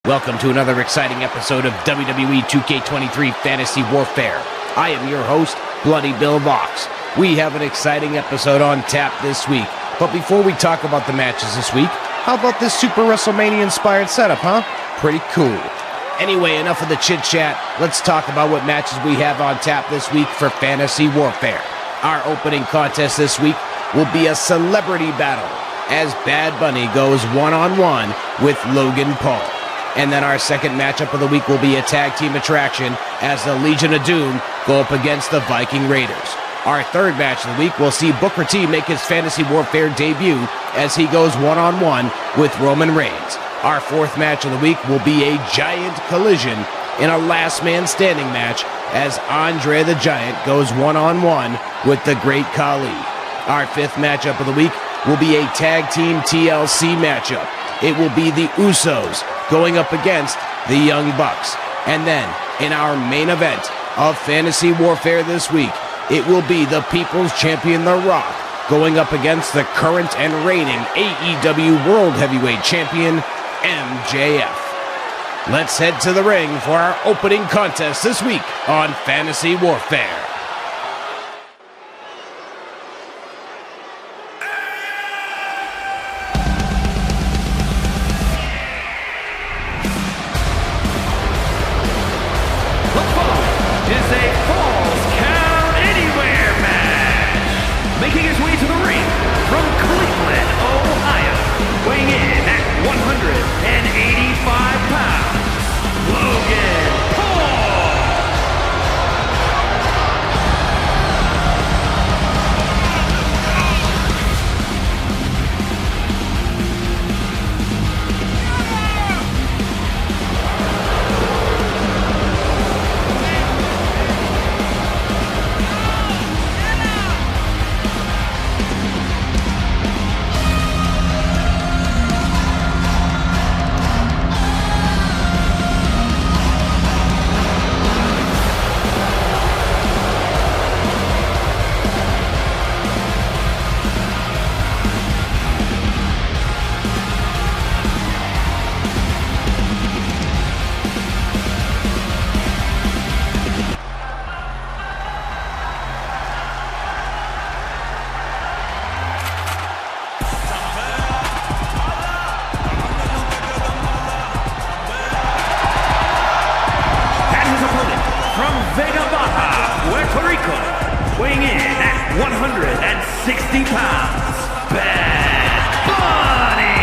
Welcome to another exciting episode of WWE 2K23 Fantasy Warfare. I am your host, Bloody Bill Vox. We have an exciting episode on tap this week. But before we talk about the matches this week, how about this Super WrestleMania-inspired setup, huh? Pretty cool. Anyway, enough of the chit-chat. Let's talk about what matches we have on tap this week for Fantasy Warfare. Our opening contest this week will be a celebrity battle, as Bad Bunny goes one-on-one with Logan Paul. And then our second matchup of the week will be a tag team attraction as the Legion of Doom go up against the Viking Raiders. Our third match of the week will see Booker T make his Fantasy Warfare debut as he goes one-on-one with Roman Reigns. Our fourth match of the week will be a giant collision in a last man standing match as Andre the Giant goes one-on-one with the Great Khali. Our fifth matchup of the week will be a tag team TLC matchup. It will be the Usos going up against the Young Bucks. And then, in our main event of Fantasy Warfare this week, it will be the People's Champion The Rock going up against the current and reigning AEW World Heavyweight Champion, MJF. Let's head to the ring for our opening contest this week on Fantasy Warfare. Making his way to the ring from Cleveland, Ohio, weighing in at 185 pounds, Logan Paul. Weighing in at 160 pounds, Bad Bunny!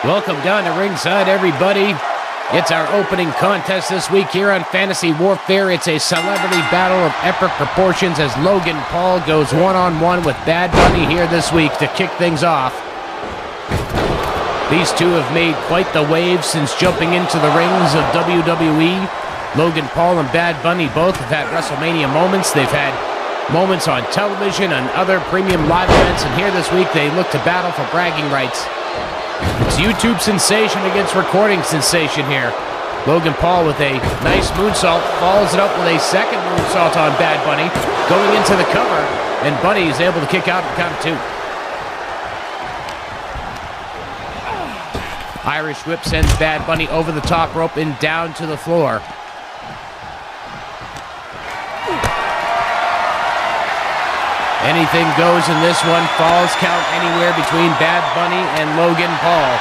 Welcome down to ringside, everybody. It's our opening contest this week here on Fantasy Warfare. It's a celebrity battle of epic proportions as Logan Paul goes one-on-one with Bad Bunny here this week to kick things off. These two have made quite the wave since jumping into the rings of WWE. Logan Paul and Bad Bunny both have had WrestleMania moments. They've had moments on television and other premium live events, and here this week they look to battle for bragging rights. It's YouTube sensation against recording sensation here. Logan Paul with a nice moonsault, follows it up with a second moonsault on Bad Bunny, going into the cover, and Bunny is able to kick out and count of two. Irish whip sends Bad Bunny over the top rope and down to the floor. Anything goes in this one. Falls count anywhere between Bad Bunny and Logan Paul.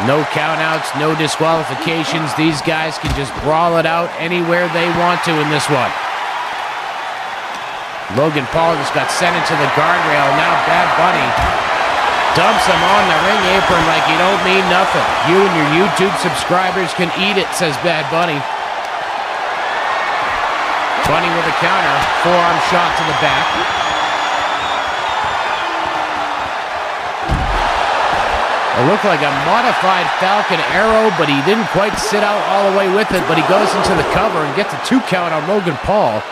No countouts, no disqualifications. These guys can just brawl it out anywhere they want to in this one. Logan Paul just got sent into the guardrail. Now Bad Bunny dumps him on the ring apron like you don't mean nothing. You and your YouTube subscribers can eat it, says Bad Bunny. Bunny with a counter. Forearm shot to the back. It looked like a modified Falcon Arrow, but he didn't quite sit out all the way with it, but he goes into the cover and gets a 2 count on Logan Paul.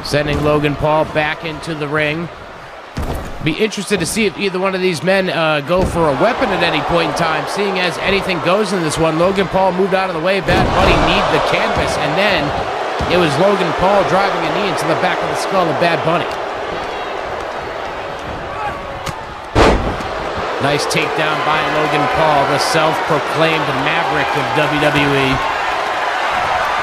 Sending Logan Paul back into the ring. Be interested to see if either one of these men go for a weapon at any point in time, seeing as anything goes in this one. Logan Paul moved out of the way. Bad Bunny kneed the canvas, and then it was Logan Paul driving a knee into the back of the skull of Bad Bunny. Nice takedown by Logan Paul, the self-proclaimed Maverick of WWE.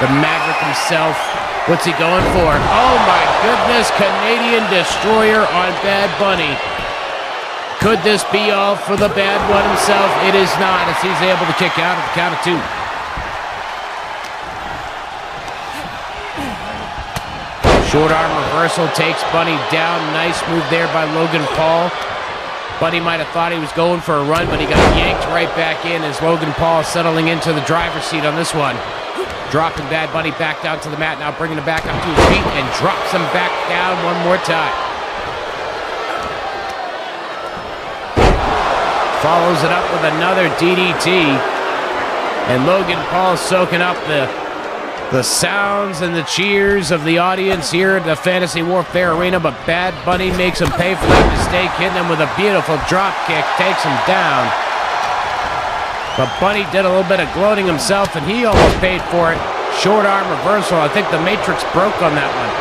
The Maverick himself. What's he going for? Oh my goodness, Canadian Destroyer on Bad Bunny. Could this be all for the Bad One himself? It is not, as he's able to kick out at the count of 2. Short arm reversal takes Bunny down. Nice move there by Logan Paul. Bunny might have thought he was going for a run, but he got yanked right back in as Logan Paul settling into the driver's seat on this one. Dropping Bad Bunny back down to the mat, now bringing him back up to his feet and drops him back down one more time. Follows it up with another DDT. And Logan Paul soaking up the sounds and the cheers of the audience here at the Fantasy Warfare Arena, but Bad Bunny makes him pay for that mistake, hitting him with a beautiful drop kick, takes him down. But Bunny did a little bit of gloating himself, and he almost paid for it. Short arm reversal. I think the Matrix broke on that one.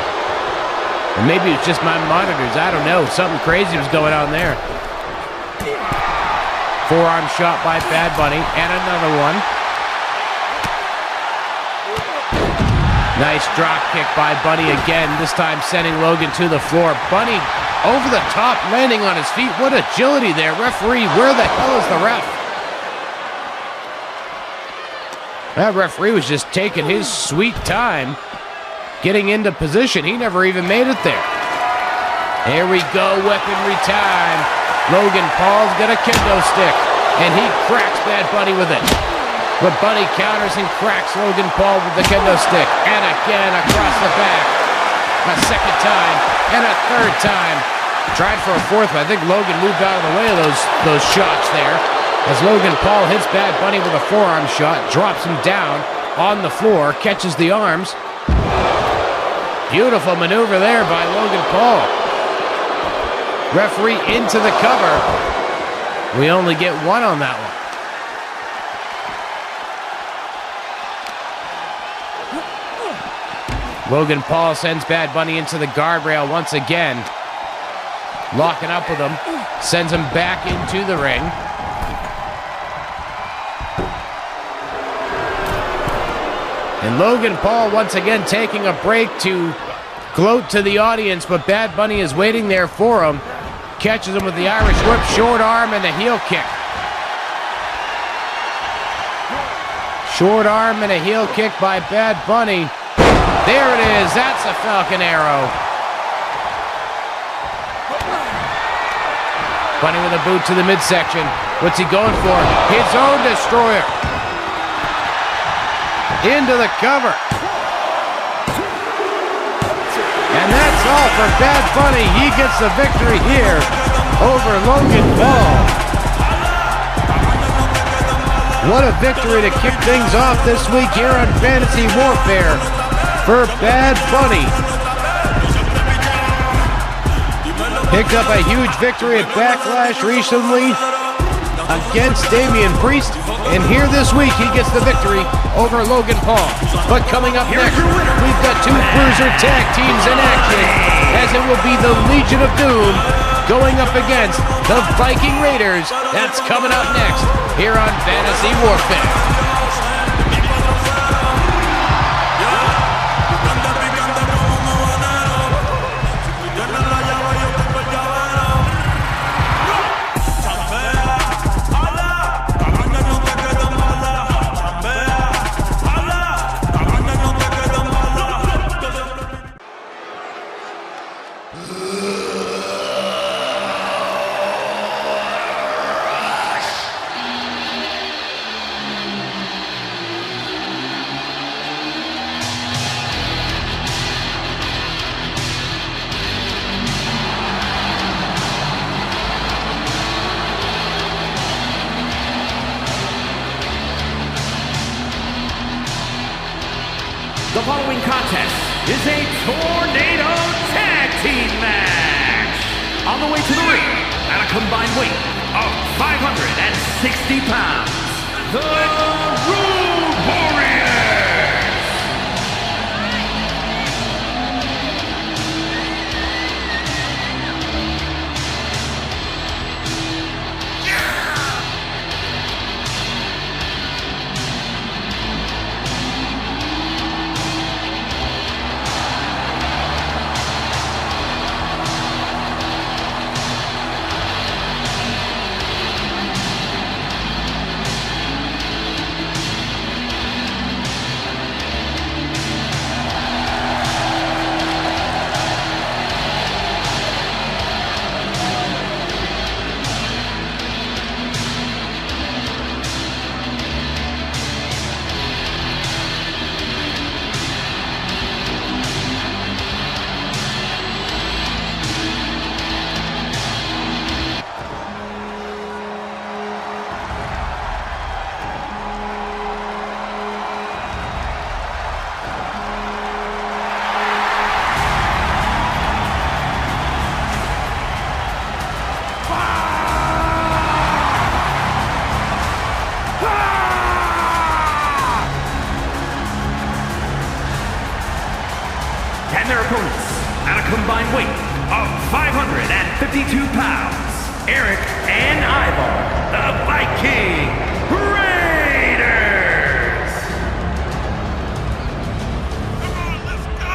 Or maybe it's just my monitors. I don't know. Something crazy was going on there. Forearm shot by Bad Bunny, and another one. Nice drop kick by Bunny again, this time sending Logan to the floor. Bunny over the top, landing on his feet. What agility there. Referee, where the hell is the ref? That referee was just taking his sweet time getting into position. He never even made it there. Here we go, weaponry time. Logan Paul's got a kendo stick, and he cracks Bad Bunny with it. But Bunny counters and cracks Logan Paul with the kendo stick. And again, across the back. A second time, and a third time. Tried for a fourth, but I think Logan moved out of the way of those shots there. As Logan Paul hits Bad Bunny with a forearm shot, drops him down on the floor, catches the arms. Beautiful maneuver there by Logan Paul. Referee into the cover. We only get one on that one. Logan Paul sends Bad Bunny into the guardrail once again. Locking up with him. Sends him back into the ring. And Logan Paul once again taking a break to gloat to the audience, but Bad Bunny is waiting there for him. Catches him with the Irish whip, short arm, and a heel kick. Short arm and a heel kick by Bad Bunny. There it is. That's a Falcon Arrow. Bunny with a boot to the midsection. What's he going for? His own destroyer. Into the cover. And that's all for Bad Bunny. He gets the victory here over Logan Paul. What a victory to kick things off this week here on Fantasy Warfare for Bad Bunny. Picked up a huge victory at Backlash recently against Damian Priest. And here this week, he gets the victory over Logan Paul. But coming up next, we've got 2 Bruiser tag teams in action, as it will be the Legion of Doom going up against the Viking Raiders. That's coming up next here on Fantasy Warfare. The following contest is a tornado tag team match. On the way to the ring, at a combined weight of 560 pounds, the Road Warriors. And their opponents, at a combined weight of 552 pounds, Eric and Ivar, the Viking Raiders! Come on, let's go!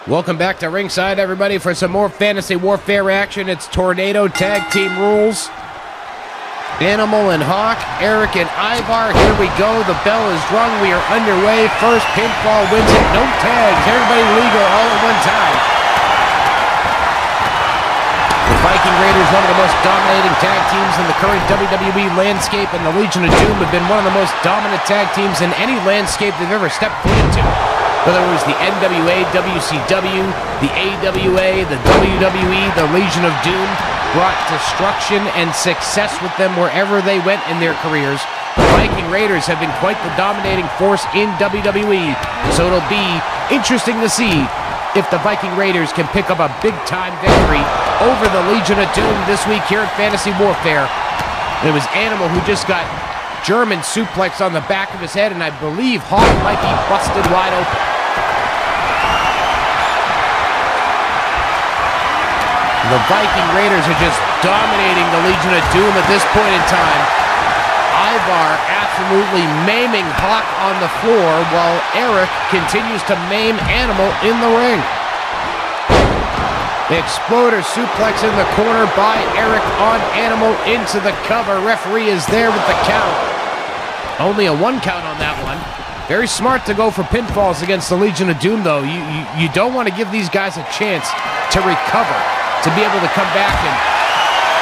Welcome back to ringside, everybody, for some more fantasy warfare action. It's Tornado Tag Team Rules. Animal and Hawk, Eric and Ivar, here we go. The bell is rung. We are underway. First pinfall wins it. No tags. Everybody legal all at one time. The Viking Raiders, one of the most dominating tag teams in the current WWE landscape, and the Legion of Doom have been one of the most dominant tag teams in any landscape they've ever stepped foot into. Whether it was the NWA, WCW, the AWA, the WWE, the Legion of Doom brought destruction and success with them wherever they went in their careers. The Viking Raiders have been quite the dominating force in WWE, so it'll be interesting to see if the Viking Raiders can pick up a big-time victory over the Legion of Doom this week here at Fantasy Warfare. It was Animal who just got German suplex on the back of his head, and I believe Hawk might be busted wide open. The Viking Raiders are just dominating the Legion of Doom at this point in time. Ivar absolutely maiming Hawk on the floor while Eric continues to maim Animal in the ring. The Exploder suplex in the corner by Eric on Animal into the cover. Referee is there with the count. Only a 1 count on that one. Very smart to go for pinfalls against the Legion of Doom, though. You don't want to give these guys a chance to recover, to be able to come back and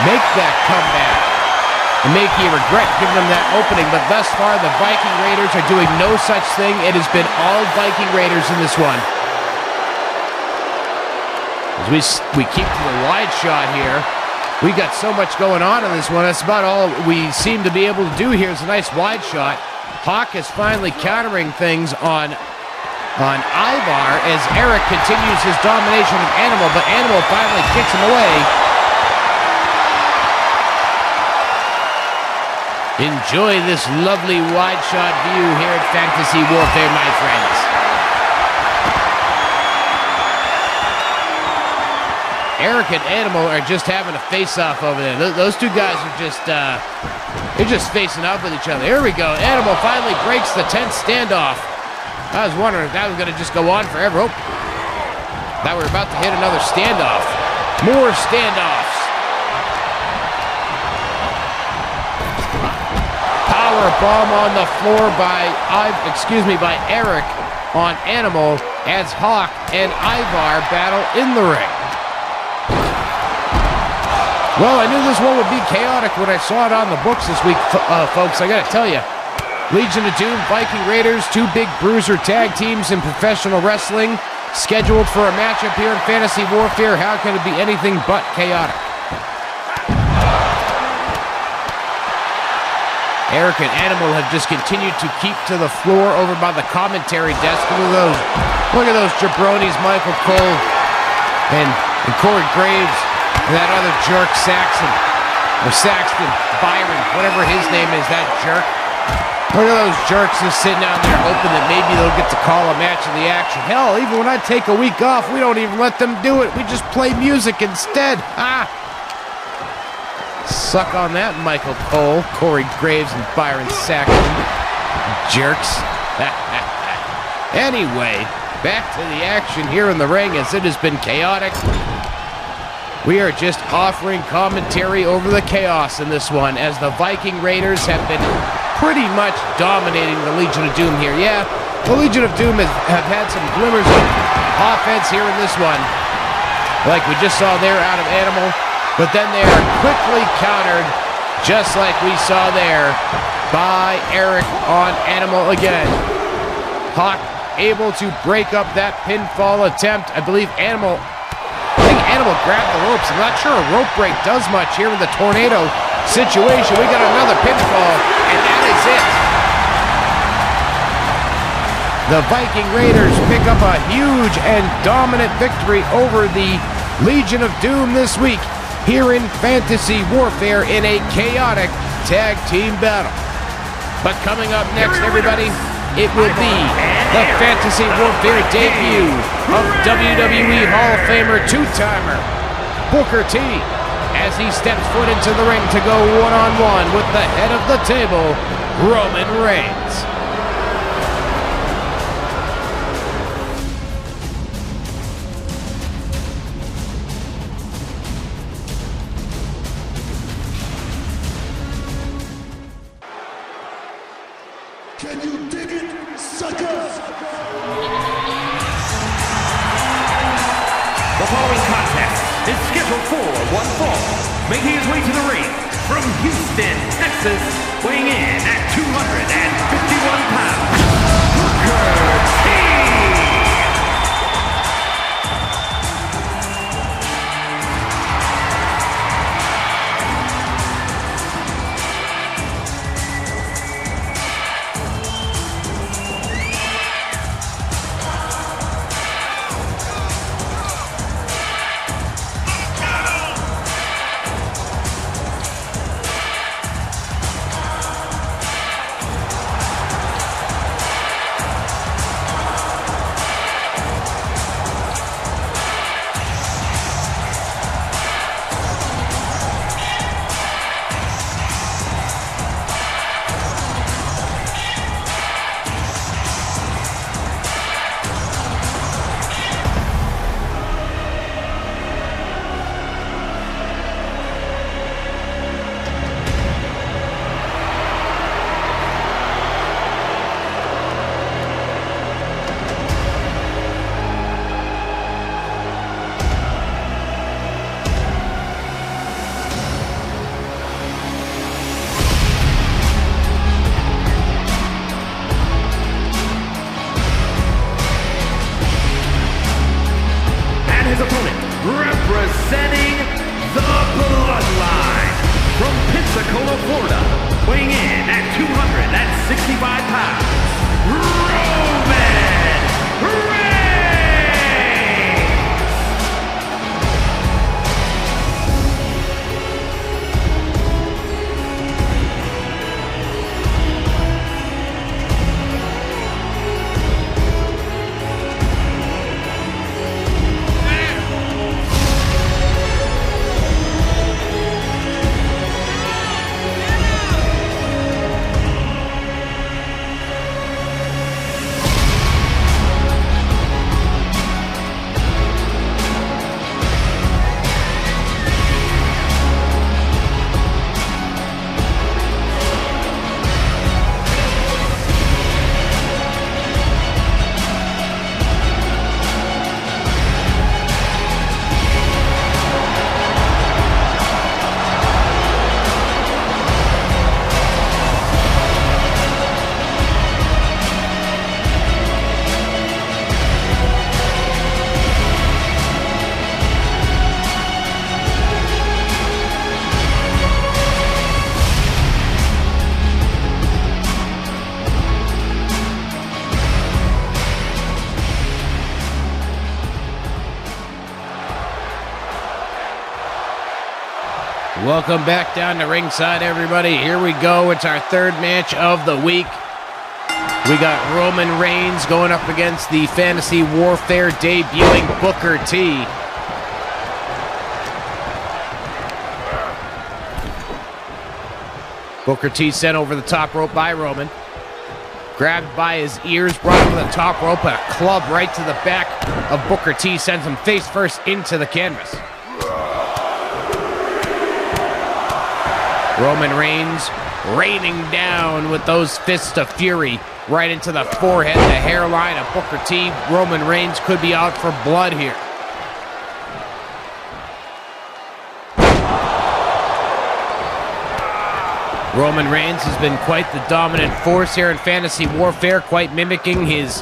make that comeback and make you regret giving them that opening. But thus far, the Viking Raiders are doing no such thing. It has been all Viking Raiders in this one. As we keep to the wide shot here, we got so much going on in this one. That's about all we seem to be able to do here is a nice wide shot. Hawk is finally countering things on Ivar as Eric continues his domination of Animal, but Animal finally kicks him away. Enjoy this lovely wide shot view here at Fantasy Warfare, my friends. Eric and Animal are just having a face-off over there. Those two guys are just, They're just facing off with each other. Here we go. Animal finally breaks the tense standoff. I was wondering if that was going to just go on forever. Oh. Thought we were about to hit another standoff. More standoffs. Power bomb on the floor by Eric on Animal as Hawk and Ivar battle in the ring. Well, I knew this one would be chaotic when I saw it on the books this week, folks. I gotta tell you, Legion of Doom, Viking Raiders, two big bruiser tag teams in professional wrestling, scheduled for a matchup here in Fantasy Warfare. How can it be anything but chaotic? Eric and Animal have just continued to keep to the floor over by the commentary desk. Look at those jabronis, Michael Cole and Corey Graves, and that other jerk, Saxton, Byron, whatever his name is, that jerk. Look at those jerks just sitting down there hoping that maybe they'll get to call a match of the action. Hell, even when I take a week off, we don't even let them do it. We just play music instead. Suck on that, Michael Cole, Corey Graves, and Byron Saxton. Jerks. Anyway, back to the action here in the ring as it has been chaotic. We are just offering commentary over the chaos in this one as the Viking Raiders have been pretty much dominating the Legion of Doom here. Yeah, the Legion of Doom have had some glimmers of offense here in this one, like we just saw there out of Animal, but then they are quickly countered, just like we saw there by Eric on Animal again. Hawk able to break up that pinfall attempt. I think Animal grabbed the ropes. I'm not sure a rope break does much here in the tornado situation. We got another pinfall, and that is it. The Viking Raiders pick up a huge and dominant victory over the Legion of Doom this week here in Fantasy Warfare in a chaotic tag team battle. But coming up next, everybody, it will be the Fantasy Warfare debut of WWE Hall of Famer two-timer Booker T as he steps foot into the ring to go one-on-one with the head of the table, Roman Reigns. Can you dig it, sucker? The following contest is scheduled for one fall. Making his way to the ring from Houston, Texas, weighing in at 251 pounds, Booker T. Representing the Bloodline from Pensacola, Florida, weighing in at 265 pounds, Roman Reigns! Welcome back down to ringside, everybody. Here we go. It's our third match of the week. We got Roman Reigns going up against the Fantasy Warfare debuting Booker T. Booker T sent over the top rope by Roman. Grabbed by his ears, brought him to the top rope, and a club right to the back of Booker T sends him face first into the canvas. Roman Reigns raining down with those fists of fury right into the forehead, the hairline of Booker T. Roman Reigns could be out for blood here. Roman Reigns has been quite the dominant force here in Fantasy Warfare, quite mimicking his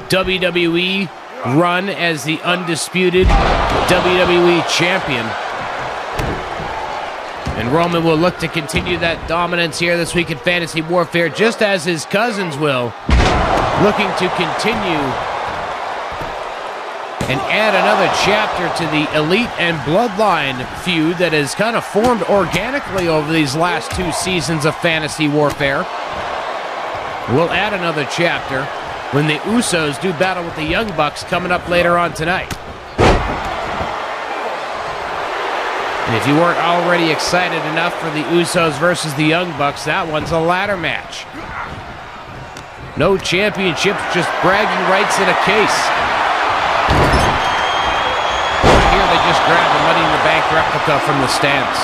WWE run as the undisputed WWE champion. And Roman will look to continue that dominance here this week in Fantasy Warfare, just as his cousins will, looking to continue and add another chapter to the Elite and Bloodline feud that has kind of formed organically over these last 2 seasons of Fantasy Warfare. We'll add another chapter when the Usos do battle with the Young Bucks coming up later on tonight. And if you weren't already excited enough for the Usos versus the Young Bucks, that one's a ladder match. No championships, just bragging rights in a case. Here they just grabbed the Money in the Bank replica from the stands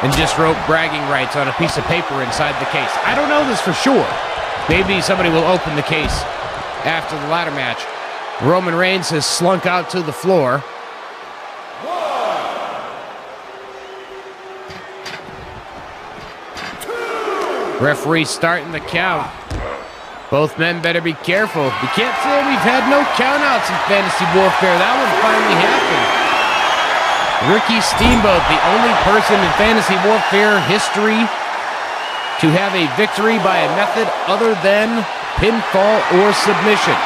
and just wrote bragging rights on a piece of paper inside the case. I don't know this for sure. Maybe somebody will open the case after the ladder match. Roman Reigns has slunk out to the floor. Referee starting the count. Both men better be careful. We can't say we've had no countouts in Fantasy Warfare. That one finally happened. Ricky Steamboat, the only person in Fantasy Warfare history to have a victory by a method other than pinfall or submission.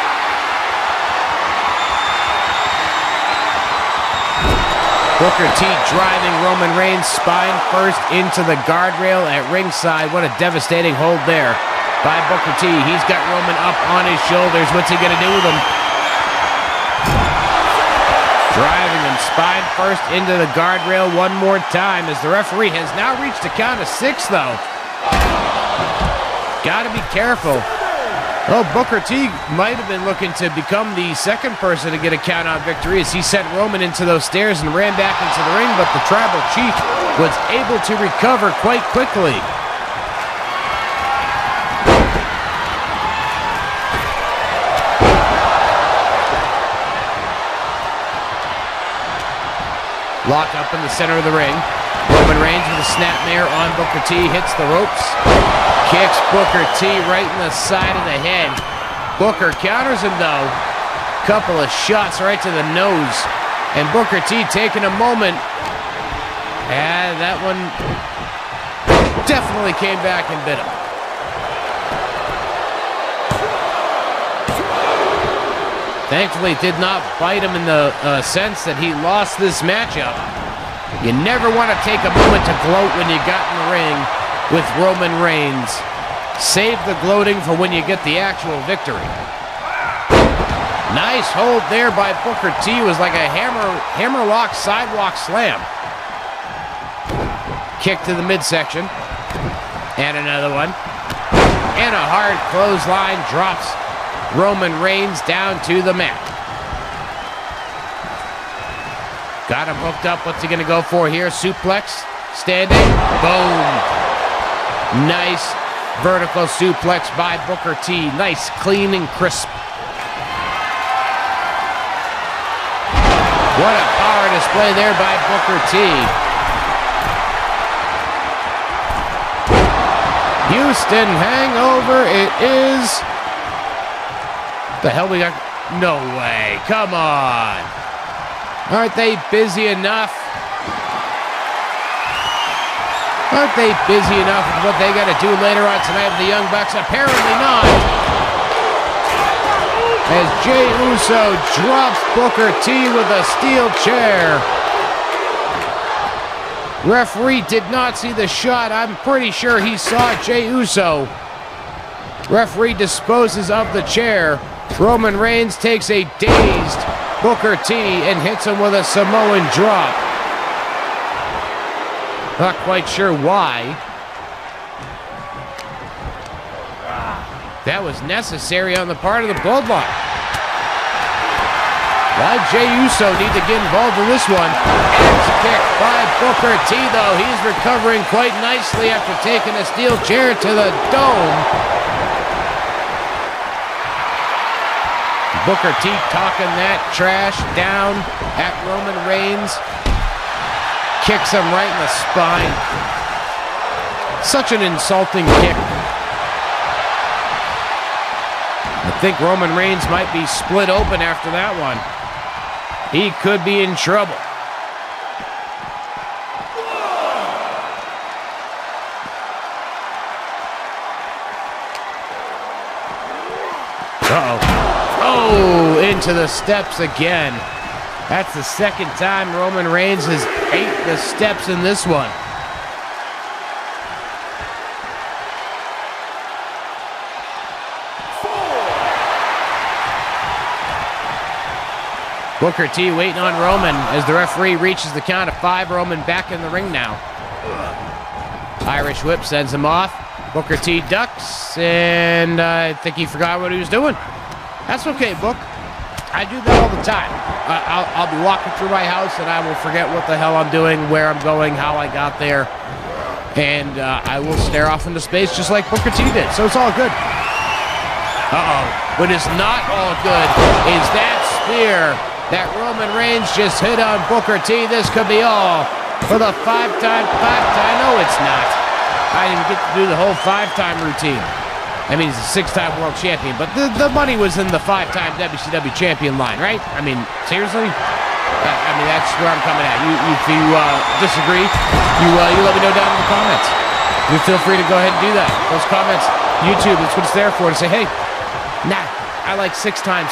Booker T driving Roman Reigns spine first into the guardrail at ringside. What a devastating hold there by Booker T. He's got Roman up on his shoulders. What's he going to do with him? Driving him spine first into the guardrail one more time as the referee has now reached a count of 6, though. Got to be careful. Oh, Booker T might have been looking to become the second person to get a count-out victory as he sent Roman into those stairs and ran back into the ring, but the Tribal Chief was able to recover quite quickly. Lock up in the center of the ring. Roman Reigns with a snapmare on Booker T, hits the ropes. Kicks Booker T right in the side of the head. Booker counters him, though. Couple of shots right to the nose. And Booker T taking a moment. And that one definitely came back and bit him. Thankfully, it did not bite him in the sense that he lost this matchup. You never want to take a moment to gloat when you got in the ring with Roman Reigns. Save the gloating for when you get the actual victory. Nice hold there by Booker T. It was like a hammerlock sidewalk slam. Kick to the midsection. And another one. And a hard clothesline drops Roman Reigns down to the mat. Got him hooked up. What's he going to go for here? Suplex. Standing. Boom. Nice vertical suplex by Booker T. Nice, clean, and crisp. What a power display there by Booker T. Houston hangover. It is. The hell we got? No way. Come on. Aren't they busy enough? Aren't they busy enough with what they got to do later on tonight with the Young Bucks? Apparently not. As Jey Uso drops Booker T with a steel chair. Referee did not see the shot. I'm pretty sure he saw Jey Uso. Referee disposes of the chair. Roman Reigns takes a dazed Booker T and hits him with a Samoan drop. Not quite sure why. That was necessary on the part of the Bloodline. Why Jey Uso need to get involved in this one? Axe kick by Booker T, though. He's recovering quite nicely after taking a steel chair to the dome. Booker T talking that trash down at Roman Reigns. Kicks him right in the spine. Such an insulting kick. I think Roman Reigns might be split open after that one. He could be in trouble. Uh-oh. Oh, into the steps again. That's the second time Roman Reigns has ate the steps in this one. Booker T waiting on Roman as the referee reaches the count of 5. Roman back in the ring now. Irish whip sends him off. Booker T ducks, and I think he forgot what he was doing. That's okay, Book. I do that all the time. I'll be walking through my house, and I will forget what the hell I'm doing, where I'm going, how I got there. And I will stare off into space just like Booker T did, so it's all good. Uh-oh. What is not all good is that spear that Roman Reigns just hit on Booker T. This could be all for the five-time. No, it's not. I didn't get to do the whole 5-time routine. I mean, he's a 6-time world champion, but the money was in the 5-time WCW champion line, right? I mean, seriously? I mean, that's where I'm coming at. If you disagree, you let me know down in the comments. You feel free to go ahead and do that. Those comments, YouTube, that's what it's there for, to say, hey, nah, I like 6-time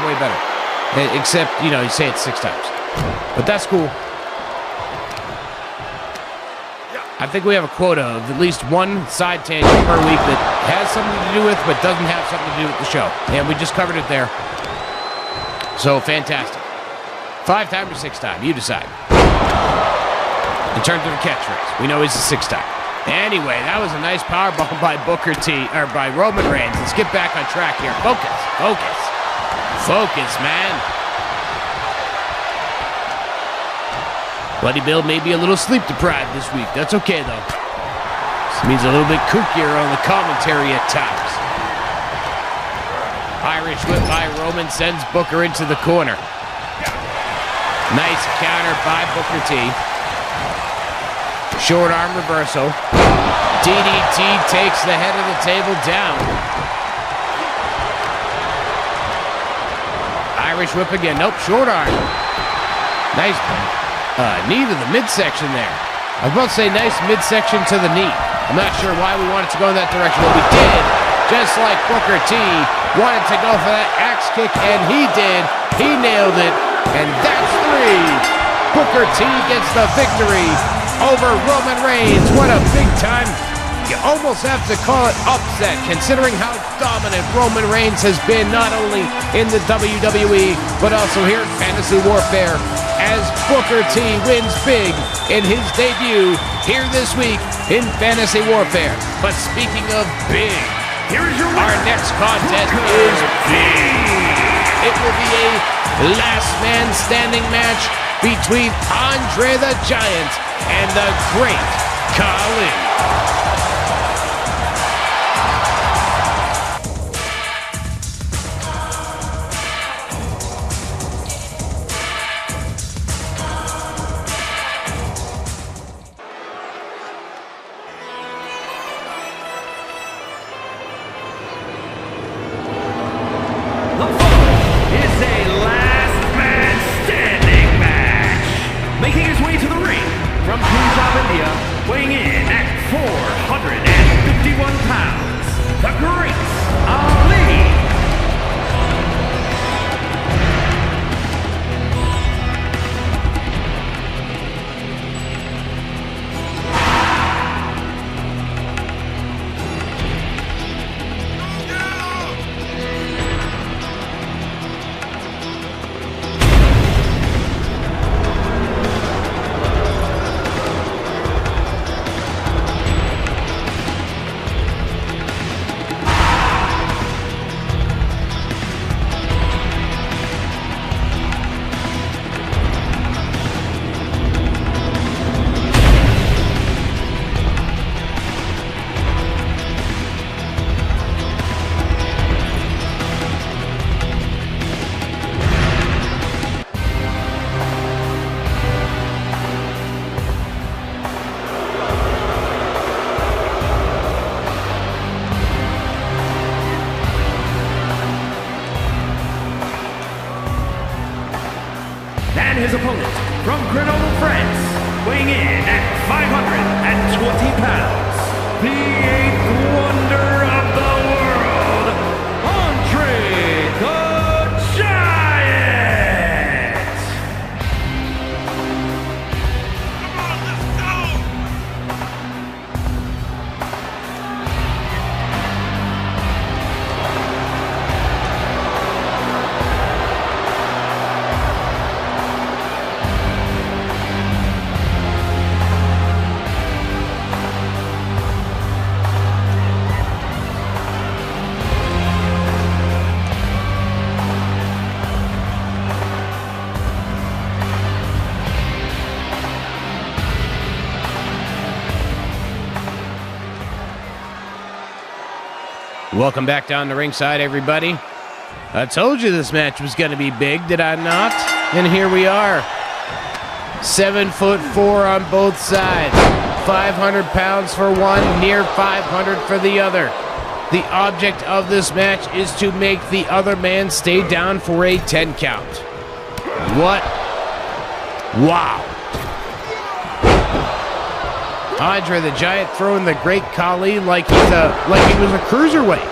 way better. Except, you know, you say it 6 times. But that's cool. I think we have a quota of at least one side tangent per week that has something to do with, but doesn't have something to do with the show. And we just covered it there. So, fantastic. 5-time or 6-time, you decide. In terms of a catchphrase, we know he's a 6-time. Anyway, that was a nice powerbomb by Booker T, or by Roman Reigns. Let's get back on track here. Focus, man. Bloody Bill may be a little sleep deprived this week. That's okay, though. This means a little bit kookier on the commentary at times. Irish whip by Roman sends Booker into the corner. Nice counter by Booker T. Short arm reversal. DDT takes the head of the table down. Irish whip again. Nope, short arm. Nice knee to the midsection there. I was about to say nice midsection to the knee. I'm not sure why we wanted to go in that direction, but we did. Just like Booker T wanted to go for that axe kick, and he did. He nailed it, and that's 3. Booker T gets the victory over Roman Reigns. What a big time. You almost have to call it upset, considering how dominant Roman Reigns has been, not only in the WWE, but also here in Fantasy Warfare, as Booker T wins big in his debut here this week in Fantasy Warfare. But speaking of big, our next contest is big. It will be a last man standing match between Andre the Giant and the Great Khali. Weighing in at 4 And his opponent from Grenoble, France, weighing in at 520 pounds, the eighth wonder of the world, Andre the Giant! Come on, let's go! Welcome back down to ringside, everybody. I told you this match was going to be big, did I not? And here we are. 7'4" on both sides. 500 pounds for one, near 500 for the other. The object of this match is to make the other man stay down for a 10 count. What? Wow. Andre the Giant throwing the great Khali like he was a cruiserweight.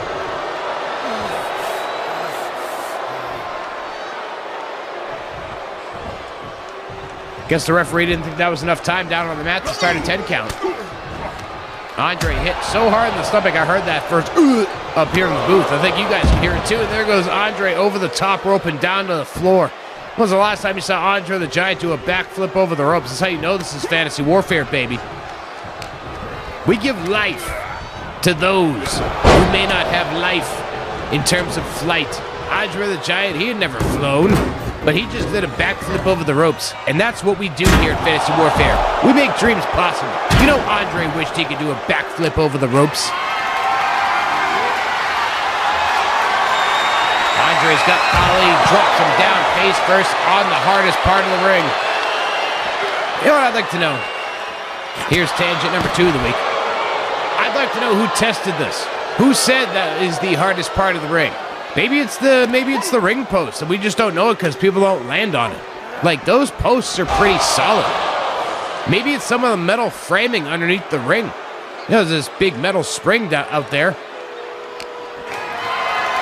Guess the referee didn't think that was enough time down on the mat to start a 10 count. Andre hit so hard in the stomach, I heard that first up here in the booth. I think you guys can hear it too. And there goes Andre over the top rope and down to the floor. When was the last time you saw Andre the Giant do a backflip over the ropes? That's how you know this is fantasy warfare, baby. We give life to those who may not have life in terms of flight. Andre the Giant, he had never flown, but he just did a backflip over the ropes. And that's what we do here at Fantasy Warfare. We make dreams possible. You know Andre wished he could do a backflip over the ropes. Andre's got Khali, drops him down face first on the hardest part of the ring. You know what I'd like to know? Here's tangent number 2 of the week. I'd like to know who tested this. Who said that is the hardest part of the ring? Maybe it's the ring post, and we just don't know it because people don't land on it. Like, those posts are pretty solid. Maybe it's some of the metal framing underneath the ring. You know, there's this big metal spring out there.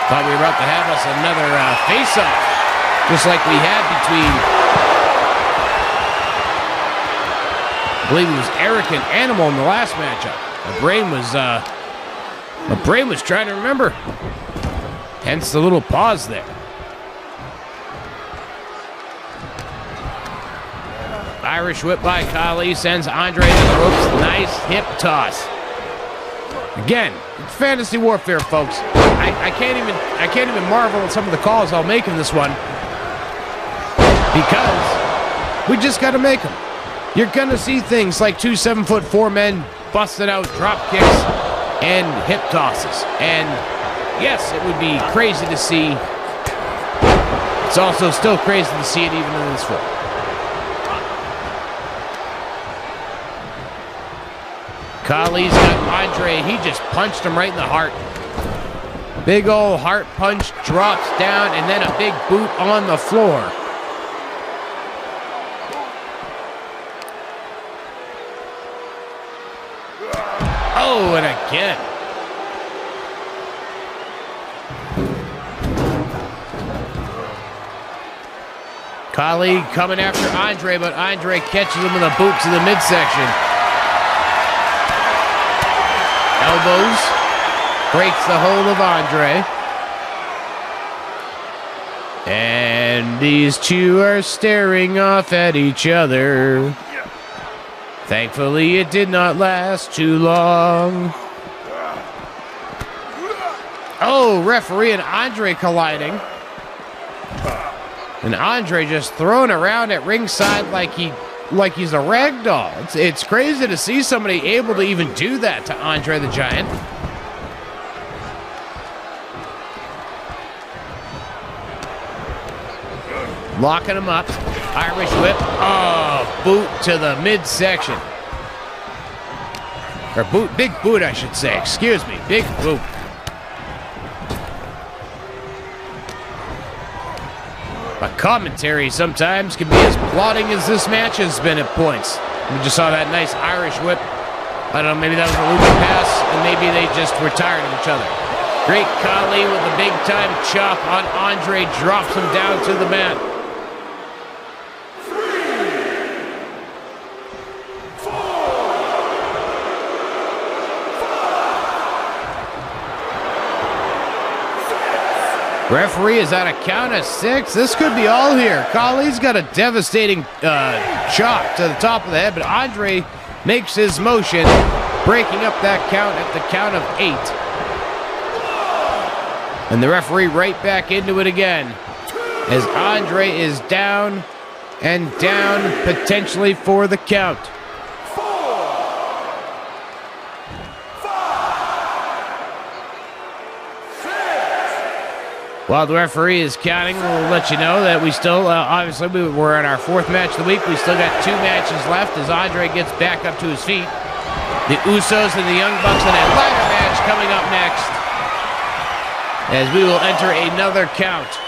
Thought we were about to have us another face-off, just like we had between, I believe it was Eric and Animal in the last matchup. My brain was trying to remember. Hence the little pause there. Irish whip by Khali sends Andre to the ropes. Nice hip toss. Again, it's fantasy warfare, folks. I can't even marvel at some of the calls I'll make in this one, because we just got to make them. You're gonna see things like 2 7'4" men busting out drop kicks and hip tosses. And yes, it would be crazy to see. It's also still crazy to see it even in this form. Khali's got Andre. He just punched him right in the heart. Big old heart punch, drops down, and then a big boot on the floor. Oh, and again. Khali coming after Andre, but Andre catches him with a boot to the midsection. Elbows. Breaks the hold of Andre. And these two are staring off at each other. Thankfully, it did not last too long. Oh, referee and Andre colliding. And Andre just thrown around at ringside like he's a rag doll. It's crazy to see somebody able to even do that to Andre the Giant. Locking him up. Irish whip. Oh, boot to the midsection. Or boot, big boot, I should say. Excuse me, big boot. But commentary sometimes can be as plotting as this match has been at points. We just saw that nice Irish whip. I don't know, maybe that was a looping pass, and maybe they just were tired of each other. Great Khali with a big-time chop on Andre, drops him down to the mat. Referee is at a count of 6. This could be all here. Khali's got a devastating chop to the top of the head, but Andre makes his motion, breaking up that count at the count of 8. And the referee right back into it again, as Andre is down and down, potentially for the count. While the referee is counting, we'll let you know that we still, obviously, we're in our 4th match of the week. We still got 2 matches left as Andre gets back up to his feet. The Usos and the Young Bucks in a ladder match coming up next, as we will enter another count.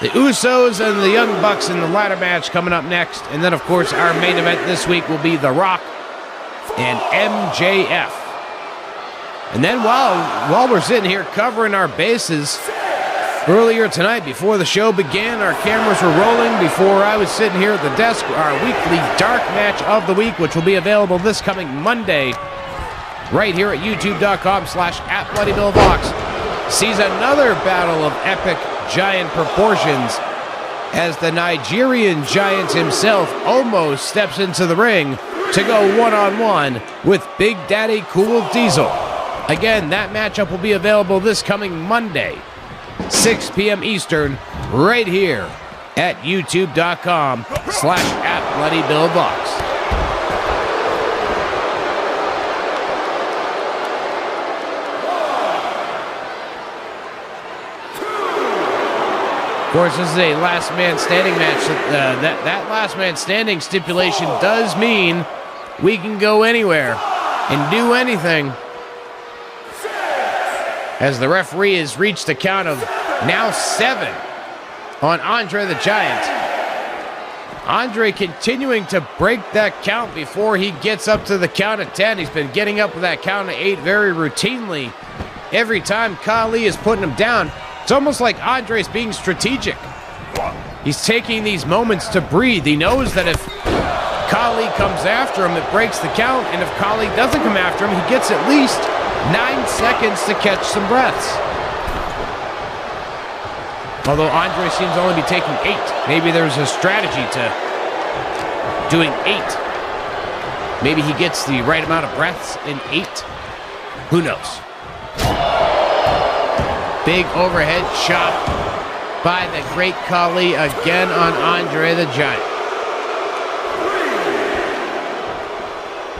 The Usos and the Young Bucks in the ladder match coming up next. And then, of course, our main event this week will be The Rock and MJF. And then while we're sitting here covering our bases, earlier tonight, before the show began, our cameras were rolling. Before I was sitting here at the desk, our weekly dark match of the week, which will be available this coming Monday, right here at youtube.com/@BloodyBillVox, sees another battle of epic giant proportions as the Nigerian giant himself almost steps into the ring to go one-on-one with Big Daddy Cool Diesel. Again, that matchup will be available this coming Monday, 6 p.m. Eastern, right here at youtube.com/@BloodyBillVox. Of course, this is a last man standing match. That last man standing stipulation does mean we can go anywhere and do anything, as the referee has reached a count of now 7 on Andre the Giant. Andre continuing to break that count before he gets up to the count of 10. He's been getting up with that count of 8 very routinely. Every time Khali is putting him down, it's almost like Andre's being strategic. He's taking these moments to breathe. He knows that if Khali comes after him, it breaks the count, and if Khali doesn't come after him, he gets at least 9 seconds to catch some breaths. Although Andre seems to only be taking 8. Maybe there's a strategy to doing 8. Maybe he gets the right amount of breaths in 8. Who knows? Big overhead chop by the great Khali again on Andre the Giant.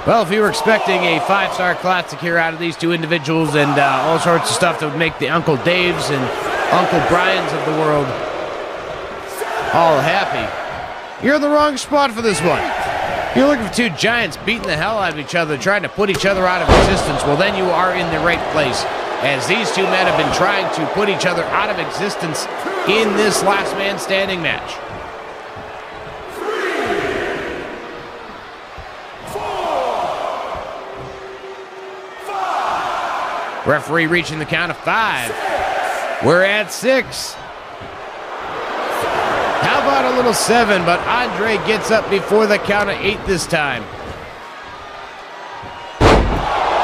Well, if you were expecting a 5-star classic here out of these two individuals and all sorts of stuff that would make the Uncle Daves and Uncle Brians of the world all happy, you're in the wrong spot for this one. You're looking for 2 giants beating the hell out of each other, trying to put each other out of existence. Well, then you are in the right place, as these 2 men have been trying to put each other out of existence in this last man standing match. Referee reaching the count of 5. We're at 6. How about a little 7, but Andre gets up before the count of 8 this time.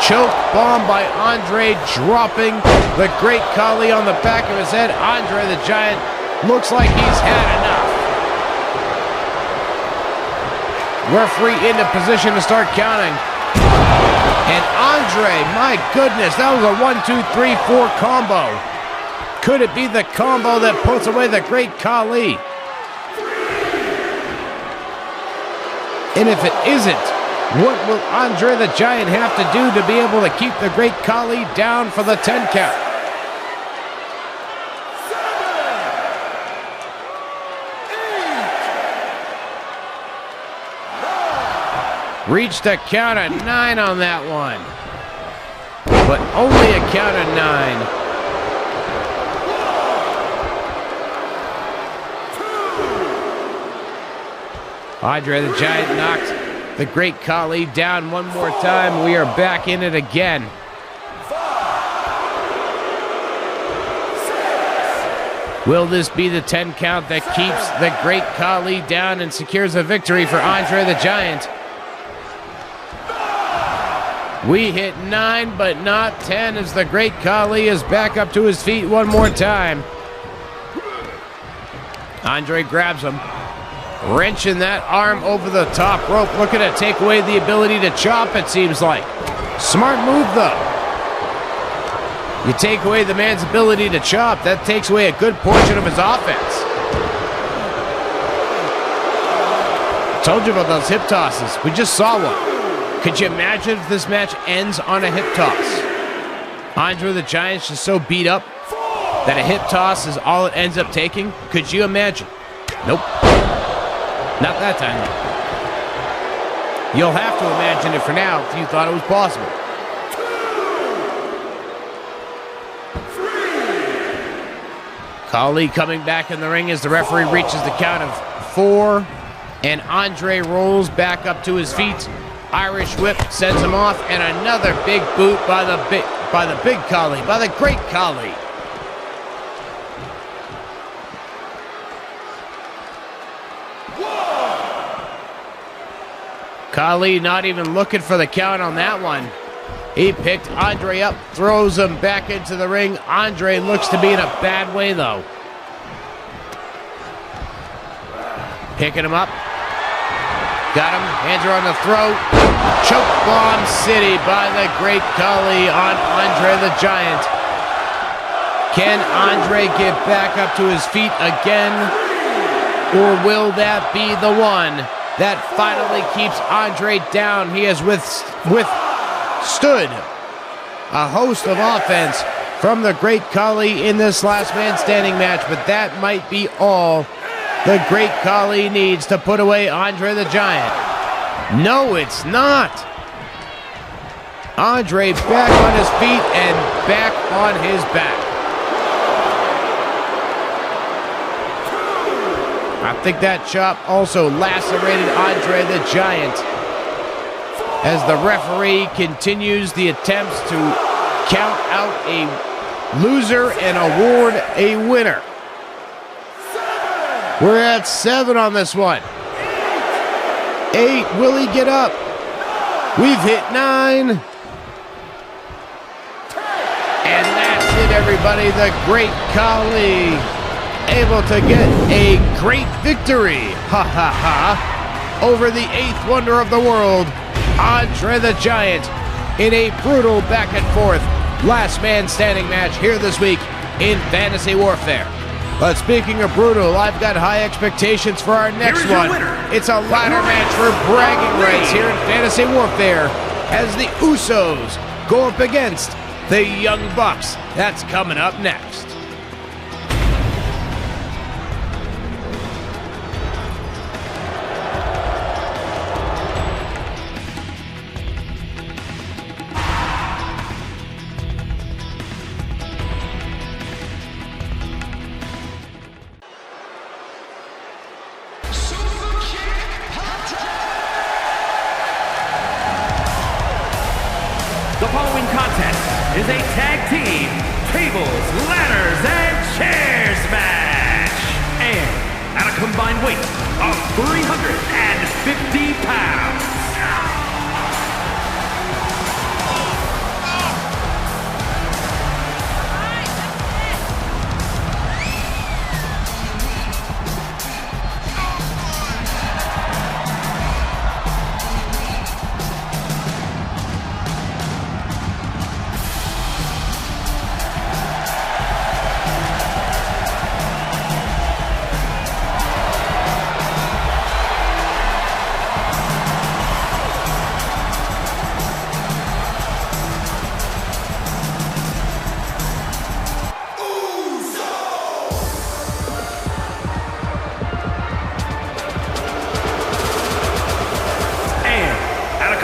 Choke bomb by Andre, dropping the great Khali on the back of his head. Andre the Giant looks like he's had enough. Referee into position to start counting. And Andre, my goodness, that was a 1, 2, 3, 4 combo. Could it be the combo that puts away the great Khali? And if it isn't, what will Andre the Giant have to do to be able to keep the great Khali down for the 10 count? Reached a count of 9 on that one, but only a count of 9. Andre the Giant knocked the great Khali down one more time. We are back in it again. Will this be the 10 count that keeps the great Khali down and secures a victory for Andre the Giant? We hit 9, but not 10 as the great Khali is back up to his feet one more time. Andre grabs him, wrenching that arm over the top rope, looking to take away the ability to chop, it seems like. Smart move, though. You take away the man's ability to chop, that takes away a good portion of his offense. Told you about those hip tosses. We just saw one. Could you imagine if this match ends on a hip toss? Andre the Giant's just so beat up that a hip toss is all it ends up taking? Could you imagine? Nope. Not that time. You'll have to imagine it for now if you thought it was possible. Khali coming back in the ring as the referee reaches the count of 4, and Andre rolls back up to his feet. Irish whip sends him off, and another big boot by the big Khali, by the great Khali. Khali not even looking for the count on that one. He picked Andre up, throws him back into the ring. Andre looks to be in a bad way, though. Picking him up. Got him. Hands are on the throat. Choke bomb city by the great Khali on Andre the Giant. Can Andre get back up to his feet again? Or will that be the one that finally keeps Andre down? He has withstood a host of offense from the great Khali in this last man standing match, but that might be all the great Khali needs to put away Andre the Giant. No, it's not. Andre back on his feet and back on his back. I think that chop also lacerated Andre the Giant as the referee continues the attempts to count out a loser and award a winner. We're at 7 on this one. 8, will he get up? We've hit 9. And that's it, everybody. The great Khali able to get a great victory, over the 8th wonder of the world, Andre the Giant, in a brutal back and forth last man standing match here this week in Fantasy Warfare. But speaking of brutal, I've got high expectations for our next one. It's a ladder match for bragging rights here in Fantasy Warfare as the Usos go up against the Young Bucks. That's coming up next. The following contest is a tag team tables, ladders, and chairs match. And at a combined weight of 350 pounds.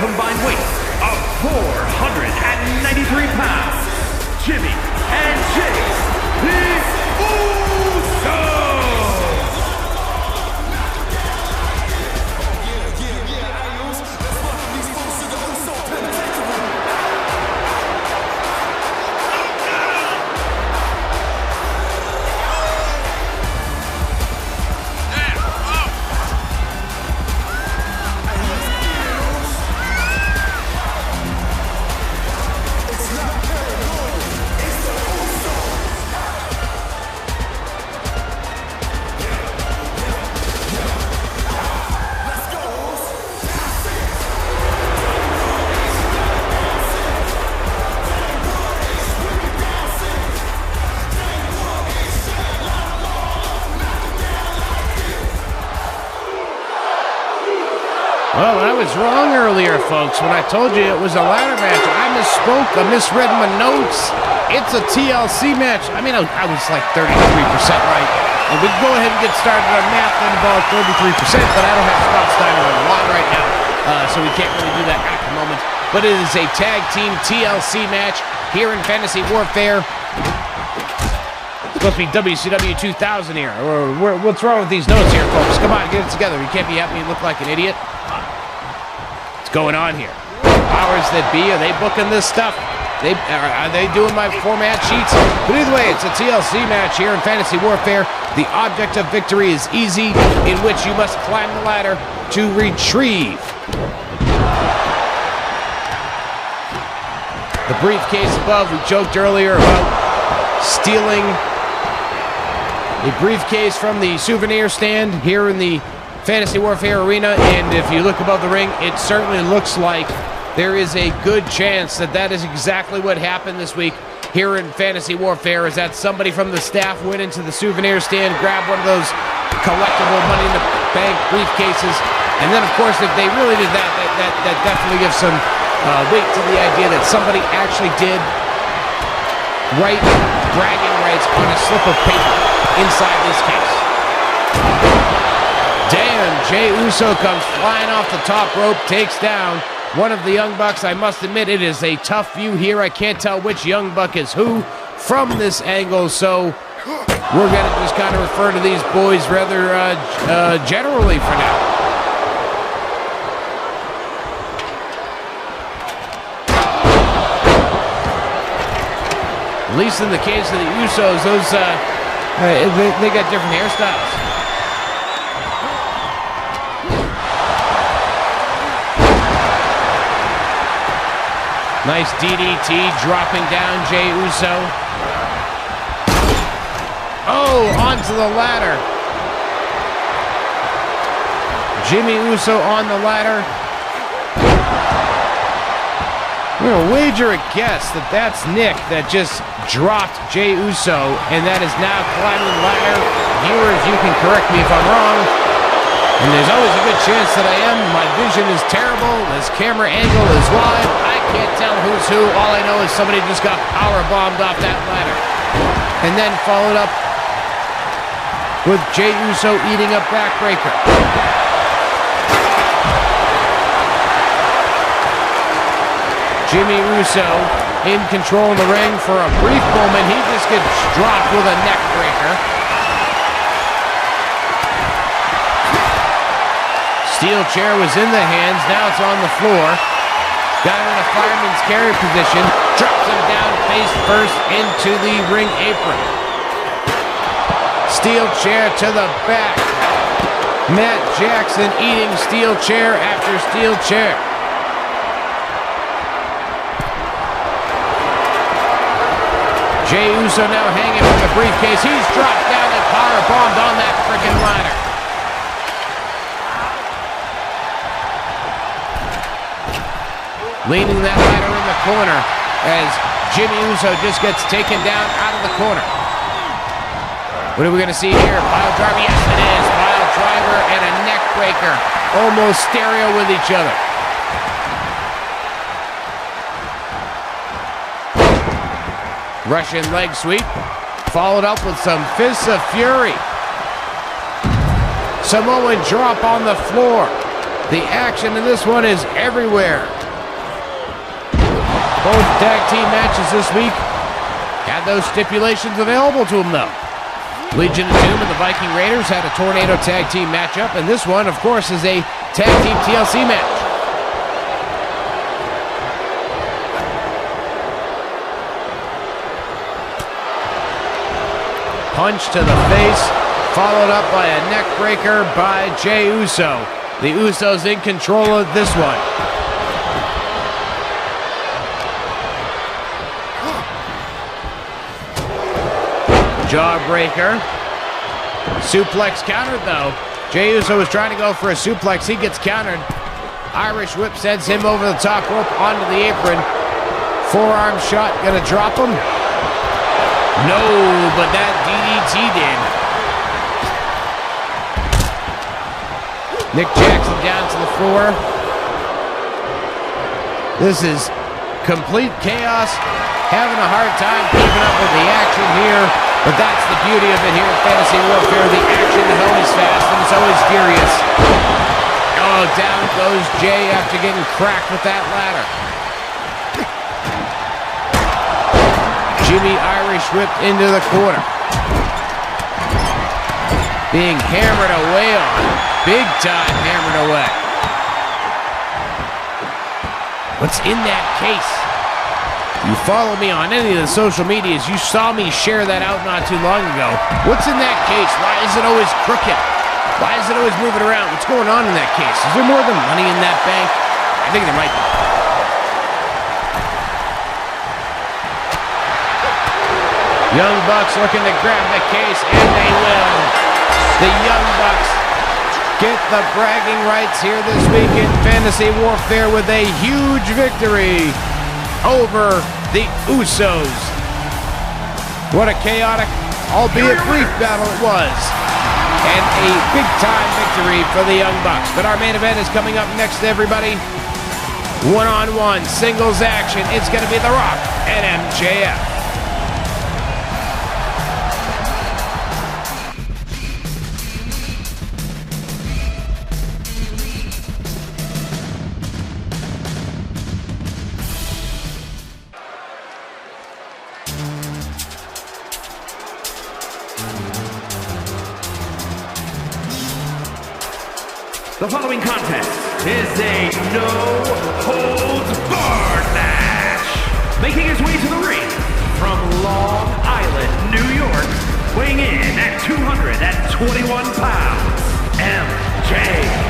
Combined weight of 493 pounds, Jimmy and Jay, the Usos! Well, I was wrong earlier, folks, when I told you it was a ladder match. I misspoke. I misread my notes. It's a TLC match. I mean, I was like 33% right. And we can go ahead and get started on math on about 33%, but I don't have Scott Steiner on the line right now, so we can't really do that at the moment. But it is a tag team TLC match here in Fantasy Warfare. It's supposed to be WCW 2000 here. What's wrong with these notes here, folks? Come on, get it together. You can't be having me look like an idiot. What's going on here? Powers that be, are they booking this stuff? Are they doing my format sheets? But either way, it's a TLC match here in Fantasy Warfare. The object of victory is easy, in which you must climb the ladder to retrieve the briefcase above. We joked earlier about stealing a briefcase from the souvenir stand here in the Fantasy Warfare arena, and if you look above the ring, it certainly looks like there is a good chance that that is exactly what happened this week here in Fantasy Warfare, is that somebody from the staff went into the souvenir stand, grabbed one of those collectible money in the bank briefcases, and then of course if they really did that, that definitely gives some weight to the idea that somebody actually did write bragging rights on a slip of paper inside this case. Damn, Jey Uso comes flying off the top rope, takes down one of the Young Bucks. I must admit, it is a tough view here. I can't tell which Young Buck is who from this angle, so we're going to just kind of refer to these boys rather generally for now. At least in the case of the Usos, those they got different hairstyles. Nice DDT, dropping down Jey Uso. Oh, onto the ladder. Jimmy Uso on the ladder. We're going to wager a guess that that's Nick that just dropped Jey Uso, and that is now climbing the ladder. Viewers, you can correct me if I'm wrong. And there's always a good chance that I am. My vision is terrible. This camera angle is wide. I can't tell who's who. All I know is somebody just got power bombed off that ladder. And then followed up with Jey Uso eating a backbreaker. Jimmy Uso in control of the ring for a brief moment. He just gets dropped with a neck breaker. Steel chair was in the hands. Now it's on the floor. Got him in a fireman's carry position. Drops him down face first into the ring apron. Steel chair to the back. Matt Jackson eating steel chair after steel chair. Jey Uso now hanging from the briefcase. He's dropped down and powerbombed on that freaking ladder. Leaning that ladder in the corner as Jimmy Uso just gets taken down out of the corner. What are we going to see here? Pile driver, yes it is. Pile driver and a neck breaker. Almost stereo with each other. Russian leg sweep, followed up with some fists of fury. Samoan drop on the floor. The action in this one is everywhere. Both tag team matches this week had those stipulations available to them, though. Legion of Doom and the Viking Raiders had a Tornado tag team matchup, and this one, of course, is a tag team TLC match. Punch to the face, followed up by a neck breaker by Jey Uso. The Usos in control of this one. Jawbreaker. Suplex countered though. Jey Uso was trying to go for a suplex. He gets countered. Irish whip sends him over the top rope onto the apron. Forearm shot, gonna drop him. No, but that DDT did. Nick Jackson down to the floor. This is complete chaos. Having a hard time keeping up with the action here. But that's the beauty of it here in Fantasy Warfare. The action is always fast and it's always furious. Oh, down goes Jay after getting cracked with that ladder. Jimmy Irish whipped into the corner. Being hammered away on. Big time hammered away. What's in that case? You follow me on any of the social medias. You saw me share that out not too long ago. What's in that case? Why is it always crooked? Why is it always moving around? What's going on in that case? Is there more than money in that bank? I think there might be. Young Bucks looking to grab the case, and they will. The Young Bucks get the bragging rights here this week in Fantasy Warfare with a huge victory over the Usos. What a chaotic, albeit brief battle it was. And a big-time victory for the Young Bucks. But our main event is coming up next, everybody. One-on-one, singles action. It's going to be The Rock and MJF. The following contest is a no-holds-barred match. Making his way to the ring from Long Island, New York, weighing in at 221 pounds, MJF.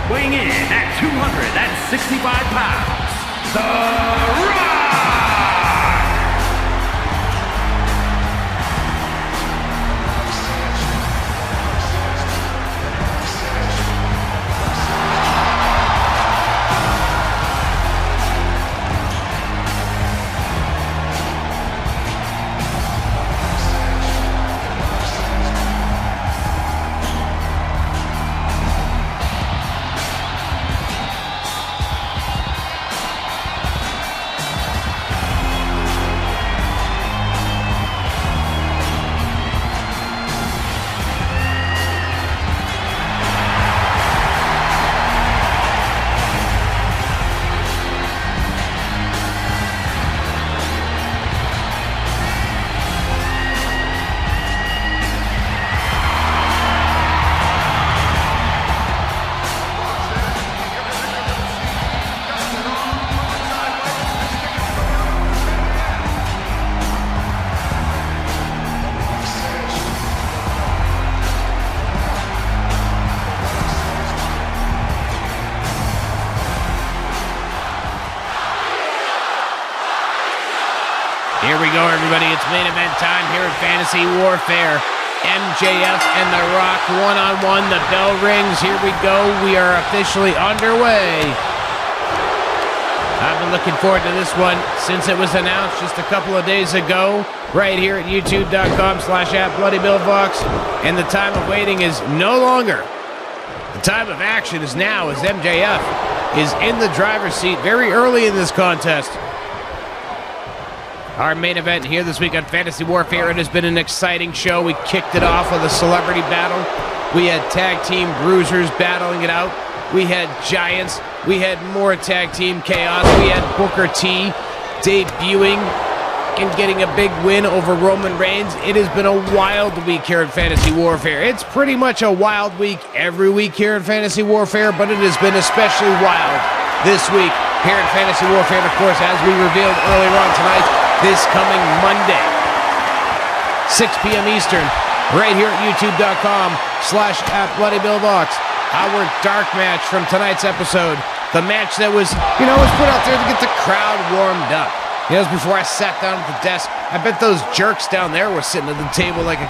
Weighing in at 265 pounds, The Rock! Here we go, everybody. It's main event time here at Fantasy Warfare. MJF and The Rock one-on-one. The bell rings. Here we go. We are officially underway. I been looking forward to this one since it was announced just a couple of days ago, right here at youtube.com/@BloodyBillVox. And the time of waiting is no longer. The time of action is now, as MJF is in the driver's seat very early in this contest. Our main event here this week on Fantasy Warfare, it has been an exciting show. We kicked it off with a celebrity battle. We had tag team bruisers battling it out. We had giants. We had more tag team chaos. We had Booker T debuting and getting a big win over Roman Reigns. It has been a wild week here in Fantasy Warfare. It's pretty much a wild week every week here in Fantasy Warfare, but it has been especially wild this week here in Fantasy Warfare. And of course, as we revealed earlier on tonight, this coming Monday, 6 p.m. Eastern, right here at youtube.com/@BloodyBillVox. Our dark match from tonight's episode. The match that was put out there to get the crowd warmed up. Before I sat down at the desk, I bet those jerks down there were sitting at the table like a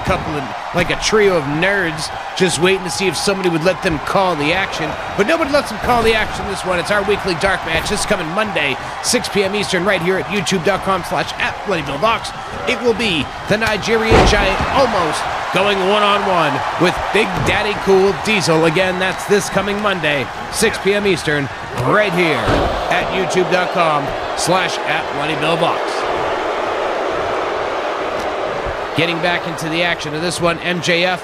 trio of nerds, just waiting to see if somebody would let them call the action. But nobody lets them call the action this one. It's our weekly dark match. This coming Monday, 6 p.m. Eastern, right here at youtube.com/@BloodyBillVox. It will be the Nigerian Giant Almost going one-on-one with Big Daddy Cool Diesel. Again, that's this coming Monday, 6 p.m. Eastern, right here at youtube.com/@BloodyBillVox. Getting back into the action of this one, MJF.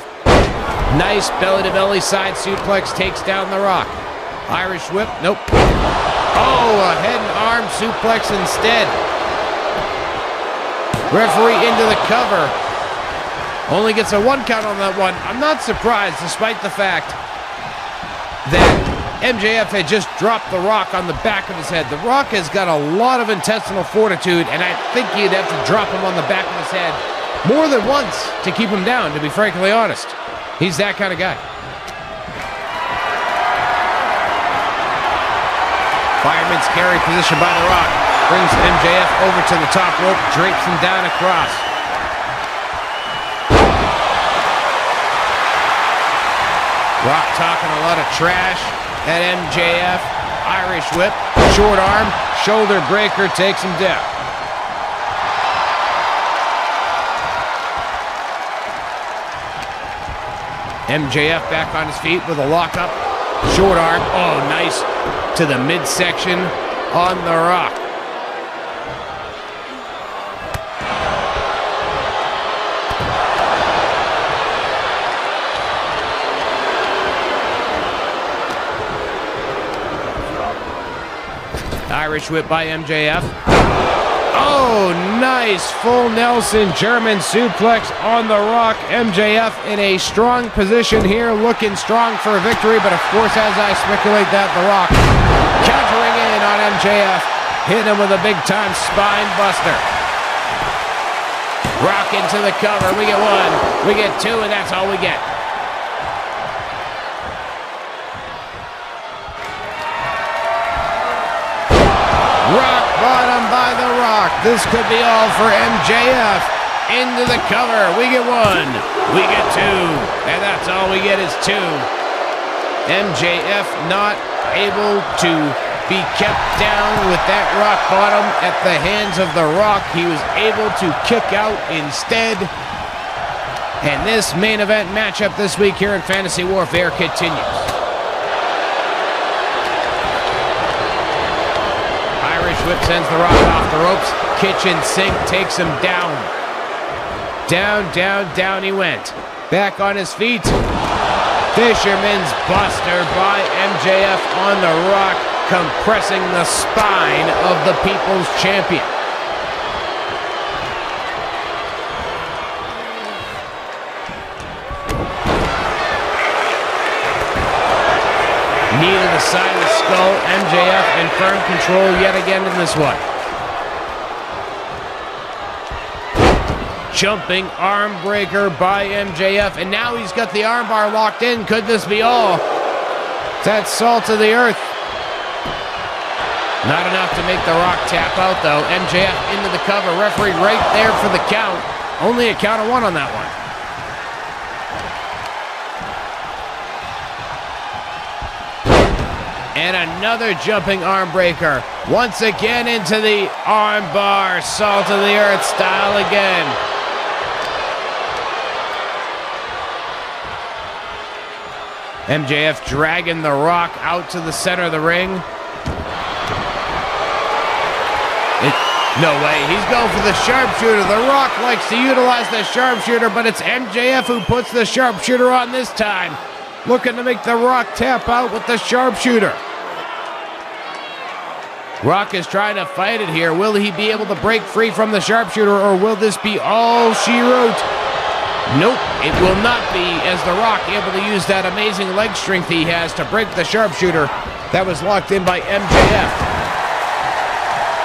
Nice belly-to-belly side suplex, takes down The Rock. Irish whip, nope. Oh, a head and arm suplex instead. Referee into the cover. Only gets a 1 count on that one. I'm not surprised, despite the fact that MJF had just dropped The Rock on the back of his head. The Rock has got a lot of intestinal fortitude, and I think you'd have to drop him on the back of his head more than once to keep him down, to be frankly honest. He's that kind of guy. Fireman's carry position by The Rock. Brings MJF over to the top rope, drapes him down across. Rock talking a lot of trash at MJF. Irish whip, short arm, shoulder breaker, takes him down. MJF back on his feet with a lockup. Short arm, oh nice, to the midsection on The Rock. Irish whip by MJF. Oh, nice full Nelson German suplex on The Rock. MJF in a strong position here, looking strong for a victory, but of course, as I speculate that, The Rock countering in on MJF, hitting him with a big-time spine buster. Rock into the cover. We get 1, we get 2, and that's all we get. Rock bottom by The Rock. This could be all for MJF. Into the cover. We get 1. We get 2. And that's all we get is 2. MJF not able to be kept down with that rock bottom at the hands of The Rock. He was able to kick out instead. And this main event matchup this week here in Fantasy Warfare continues. Whip sends The Rock off the ropes. Kitchen sink takes him down. Down, down, down he went. Back on his feet. Fisherman's Buster by MJF on The Rock, compressing the spine of the People's Champion. Knee to the side of the skull. MJF in firm control yet again in this one. Jumping arm breaker by MJF, and now he's got the armbar locked in. Could this be all? That's salt of the earth. Not enough to make The Rock tap out, though. MJF into the cover. Referee right there for the count. Only a count of 1 on that one. And another jumping arm breaker. Once again into the arm bar. Salt of the earth style again. MJF dragging The Rock out to the center of the ring. No way, he's going for the sharpshooter. The Rock likes to utilize the sharpshooter, but it's MJF who puts the sharpshooter on this time. Looking to make The Rock tap out with the sharpshooter. Rock is trying to fight it here. Will he be able to break free from the sharpshooter, or will this be all she wrote? Nope, it will not be, as The Rock able to use that amazing leg strength he has to break the sharpshooter that was locked in by MJF.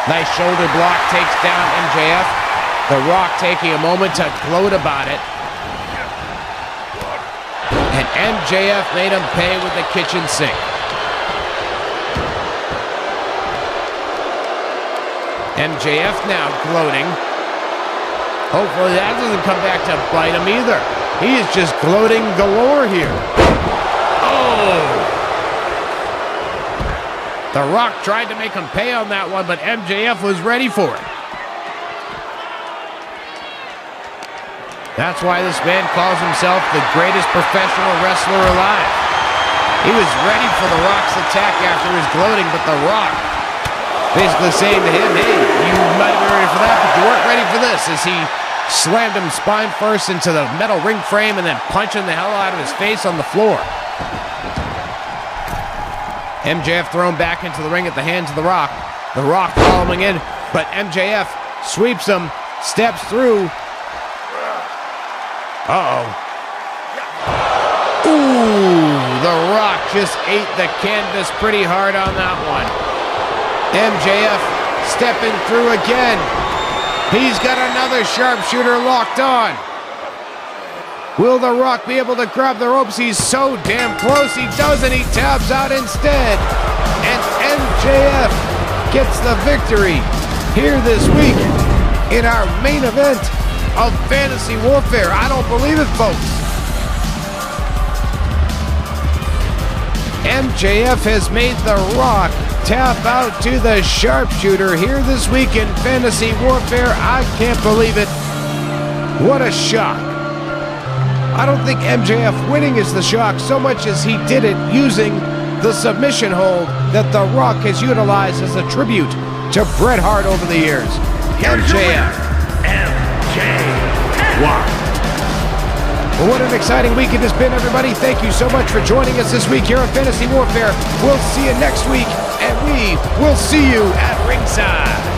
Nice shoulder block takes down MJF. The Rock taking a moment to gloat about it. And MJF made him pay with the kitchen sink. MJF now gloating. Hopefully that doesn't come back to bite him either. He is just gloating galore here. Oh! The Rock tried to make him pay on that one, but MJF was ready for it. That's why this man calls himself the greatest professional wrestler alive. He was ready for The Rock's attack after his gloating, but The Rock basically saying to him, hey, you might have been ready for that, but you weren't ready for this, as he slammed him spine first into the metal ring frame and then punching the hell out of his face on the floor. MJF thrown back into the ring at the hands of The Rock. The Rock following in, but MJF sweeps him, steps through. Uh-oh. Ooh, The Rock just ate the canvas pretty hard on that one. MJF stepping through again. He's got another sharpshooter locked on. Will The Rock be able to grab the ropes? He's so damn close. He doesn't. He taps out instead. And MJF gets the victory here this week in our main event of Fantasy Warfare. I don't believe it, folks. MJF has made The Rock tap out to the sharpshooter here this week in Fantasy Warfare. I can't believe it. What a shock. I don't think MJF winning is the shock so much as he did it using the submission hold that The Rock has utilized as a tribute to Bret Hart over the years. MJF. Wow. Well, what an exciting week it has been, everybody. Thank you so much for joining us this week here on Fantasy Warfare. We'll see you next week, and we will see you at ringside.